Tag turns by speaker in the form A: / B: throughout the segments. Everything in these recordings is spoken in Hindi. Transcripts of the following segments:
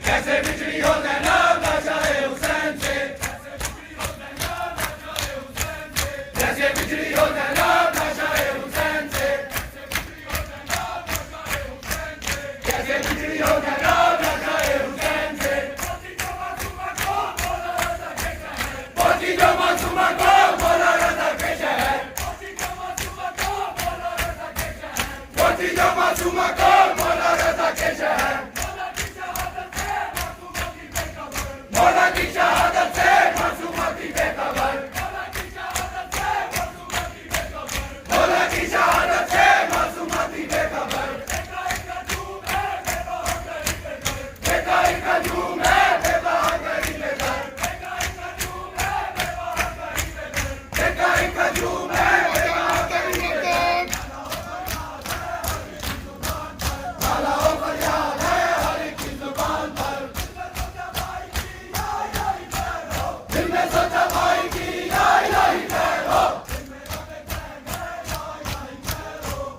A: कैसे बिछड़ी हो ज़ैनब लाशाए हुसैन से, कैसे बिछड़ी हो ज़ैनब लाशाए हुसैन से, कैसे बिछड़ी हो ज़ैनब लाशाए हुसैन से। पहुंची जो मासूमा को मौला रज़ा के शहर, पहुंची जो मासूमा को मौला रज़ा के शहर, मौला की शहादत से मासूमा की बेखबर, मौला की शहादत से मासूमा की बेखबर। बेटा एक हजूम है बेबहा गरीब घर, बेटा एक हजूम है बेबहा गरीब घर। काला हो फरियाद है हर एक की जुबान पर, दिल में सोचा भाई की या इलाही खैर हो,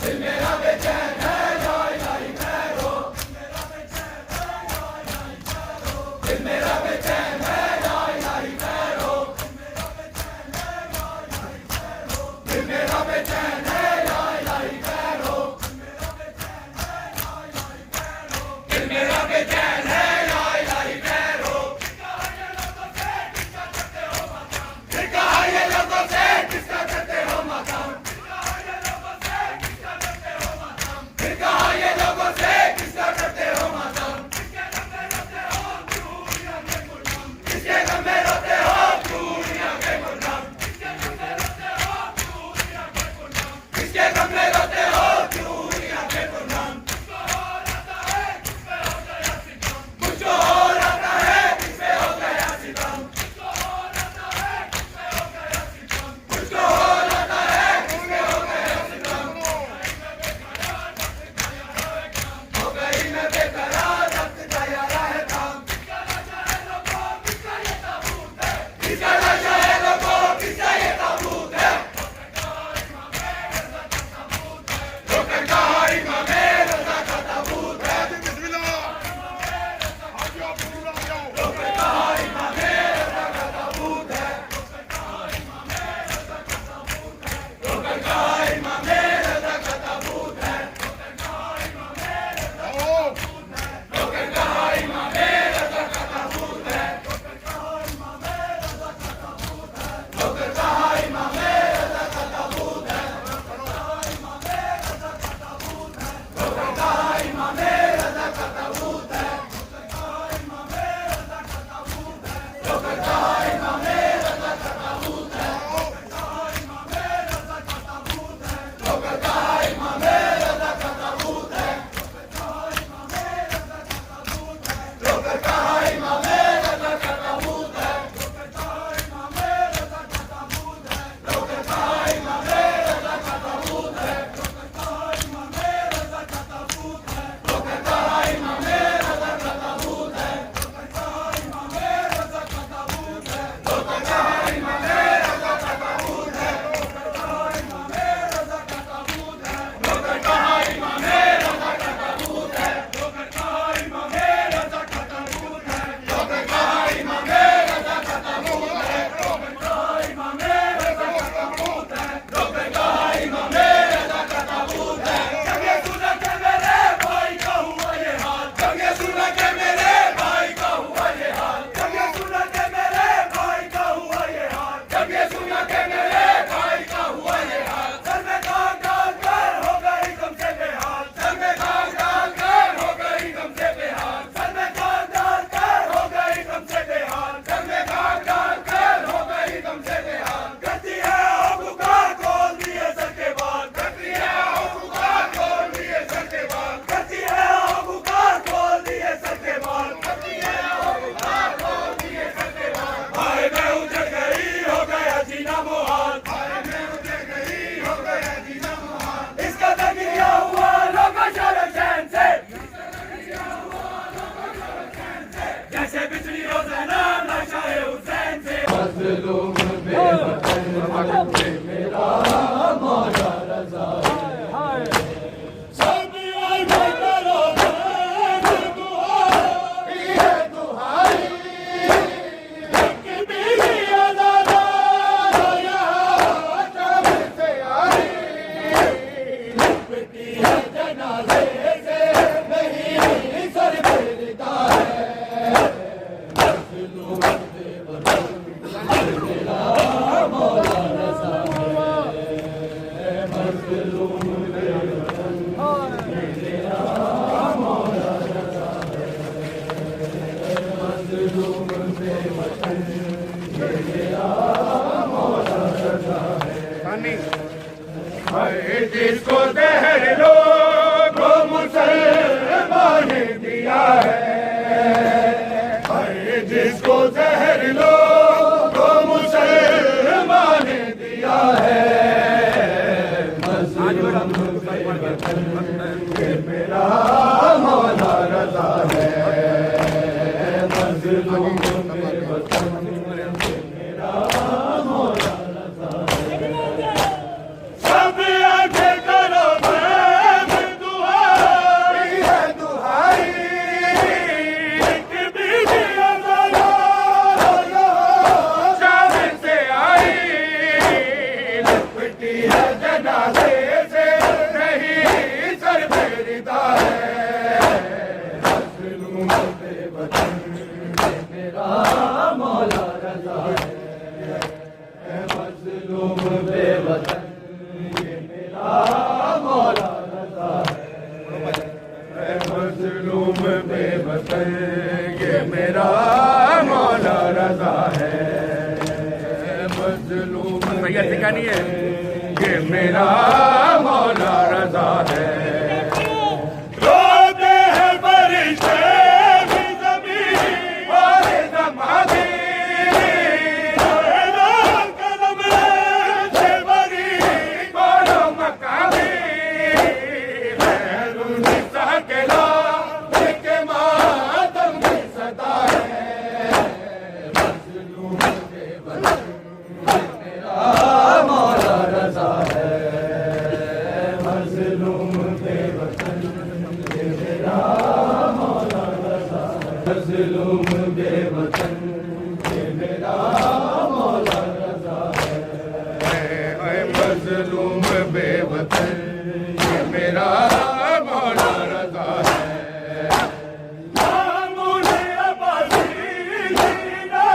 A: दिल मेरा बेचैन है या इलाही खैर हो, दिल मेरा बेचैन है या इलाही खैर हो, दिल मेरा बेचैन है या इलाही खैर हो, दिल मेरा बेचैन है या इलाही खैर हो। फिर कहा ये लोगों से किसका करते हो मकाम, फिर कहा ये लोगों से किसका करते हो मकाम, किसके गम में रोते हो दुनिया के गुलाम, किसके गम में रोते हो दुनिया के गुलाम। मुझको और आता है किस पे हो गया सितम, मुझको और आता है किस पे हो गया सितम। हो गई मैं बेकरार वक्त का यारा है काम, किसका नशा है लोगों किसका ये ताबूत है, रोकर कहा इमाम रज़ा का ताबूत है, रोकर कहा इमाम रज़ा का ताबूत है, रोकर कहा इमाम रज़ा का ताबूत है, रोकर कहा इमाम रज़ा का ताबूत है, रोकर कहा इमाम रज़ा का ताबूत है, रोकर कहा इमाम रज़ा का ताबूत है, रोकर कहा इमाम रज़ा का ताबूत है, रोकर कहा इमाम रज़ा का ताबूत है, रोकर कहा इमाम रज़ा का ताबूत है, रोकर कहा इमाम रज़ा का ताबूत है, रोकर कहा इमाम रज़ा का ताबूत है, रोकर कहा इमाम रज़ा का ताबूत है, रोकर कहा इमाम रज़ा का ताबूत है, रोकर कहा इमाम रज़ा का ताबूत है, रोकर कहा इमाम रज़ा का ताबूत है, रोकर कहा इमाम रज़ा का ताबूत है, रोकर कहा इमाम रज़ा का ताबूत है। जब ये सुना के मेरे भाई का हुआ ये हाल, जब ये सुना के मेरे भाई का हुआ ये हाल, जब ये सुना के मेरे भाई का हुआ ये हाल, जब ये सुना के मेरे भाई का हुआ ये हाल, सर में खाक डाल कर हो गई गम से बेहाल, सर में खाक डाल कर हो गई गम से बेहाल, सर में खाक डाल कर हो गई गम से बेहाल, सर में खाक डाल कर हो गई गम से बेहाल। करती है ओ पुकार खोल दिए सर के बाल, करती है ओ पुकार खोल दिए सर के बाल, करती है ओ पुकार खोल दिए सर के बाल, करती है ओ पुकार खोल दिए सर के बाल। हाय मैं उजड़ गई हो गया जीना मुहाल, हाय मैं उजड़ गई हो गया जीना मुहाल। इसका तकिया हुआ लोगों शर्म शैन से, जैसे बिछड़ी हो ज़ैनब लाशाए हुसैन से। मज़लूम बेवतन हक पे मेरा मौला रज़ा है, सब जिसको जहर लोगों मुसलमान ने दिया है, जिसको जहर लोगों मुसलमान ने दिया है, मेरा मौला रज़ा है, मज़लूम मेरा मौला रज़ा है। सब आगे करो मैं दुहाई है दुहाई, एक बीवी अज़ला शाम से आई, लिपटी है जनाज़े से नहीं सर पे रिदा है, मज़लूम बेवतन मेरा मौला रज़ा है, मज़लूम बेवतन मेरा मौला रज़ा है, मज़लूम बेवतन ये मेरा मौला रज़ा है, मज़लूम भैया ठिकानी है ये मेरा मौला रज़ा है। रोते हैं फरिश्ते भी ज़मीन और ज़माने, कदम से बरी कोनो मकामी, महरुनिसा के लाल के मातम की सदा है, मज़लूम बेवतन मेरा मौला रज़ा है, मज़लूम बेवतन मेरा मौला रज़ा है, मज़लूम बेवतन मेरा मौला रज़ा है, मज़लूम बेवतन मेरा मौला रज़ा है। मामूल अब्बासी जीना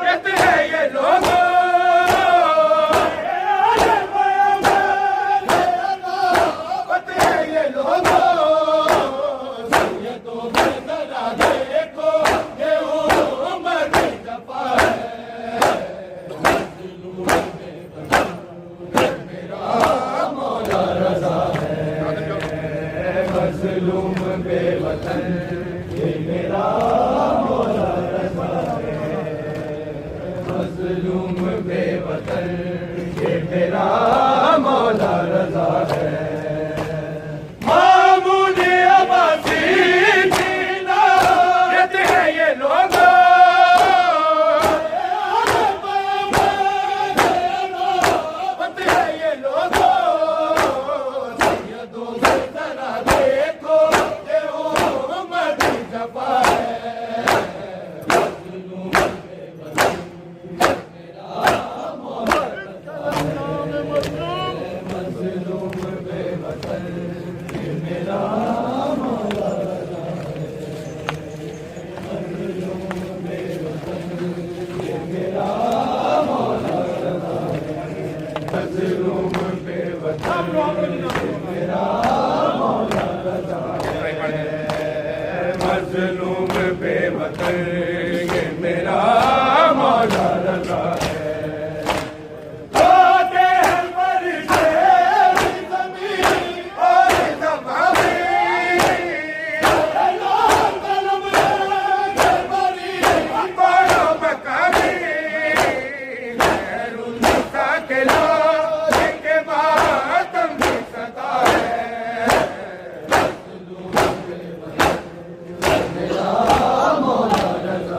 A: कहते हैं ये लोग, ये लोग सैयदों में जरा देखो ये उम्र की जफा है, मज़लूम बेवतन मेरा मौला रज़ा है, मज़लूम बेवतन ये मेरा मौला रज़ा है, मज़लूम बेवतन ये मेरा मौला रज़ा है। मामूली अब्बासी जीना कहते हैं ये लोग, कहते हैं ये लोग, सैयदों से जरा देखो ये उम्र की जफा है, मज़लूम बेवतन मेरा मौला रज़ा है, मज़लूम बेवतन मेरा मौला रज़ा है, मज़लूम बेवतन मेरा मौला रज़ा है, मज़लूम बेवतन मेरा मौला रज़ा है, मज़लूम बेवतन ये मेरा मौला रज़ा है। रोते हैं फरिश्ते भी ज़मीन और ज़माने, कलम से बरी कोनो मकामी, महरुनिसा के लाल के मातम की सदा है, मज़लूम बेवतन मेरा मौला रज़ा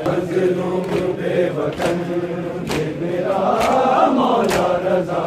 A: मजलूम बेवतन ये मेरा मौला रजा